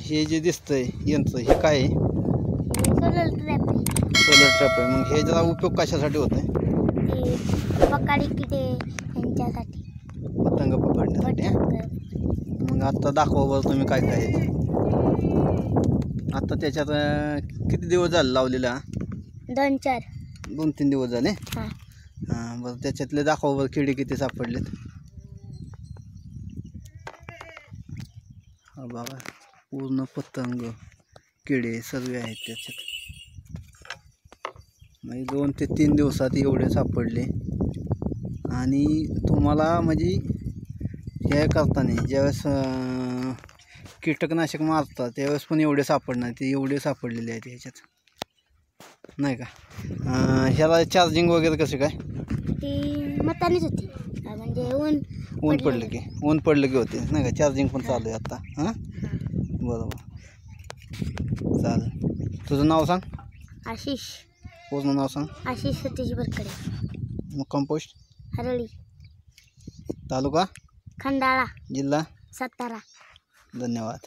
हे जे दिसतंय यंत्र हे काय आहे? सोलर ट्रॅप आहे. सोलर ट्रॅप आहे. मग ह्याचा उपयोग कशासाठी होतोय? ते पकाडी किडे यांच्यासाठी, पतंग पकडण्यासाठी. मग आता दाखवा बरं तुम्ही काय काय आहे. आता त्याच्यात किती दिवस झाले लावलेला? 2-3 दिवस झाले. हां. हां, बरं त्याच्यातले दाखवा बरं किडे किती सापडलेत. हा बाबा, पूर्ण पतंग किडे सर्व आहेत त्याच्यात. म्हणजे 2 ते 3 दिवसात एवढे सापडले. आणि तुम्हाला म्हणजे हे करताना ज्यावेळेस कीटकनाशक मारतात त्यावेळेस पण एवढे सापडणार, ते एवढे सापडलेले आहेत ह्याच्यात नाही का. ह्याला चार्जिंग वगैरे कसे काय? ती मतानीच होती, म्हणजे ऊन पडलं की होते नाही का. चार्जिंग पण चालू आहे आता. हां, बरोबर. चालेल. तुझं नाव सांग. आशिष. पूर्ण नाव सांग. आशिष सतीश बरकडे. मुक्काम पोस्ट हरळी, तालुका खंडाळा, जिल्हा सातारा. धन्यवाद.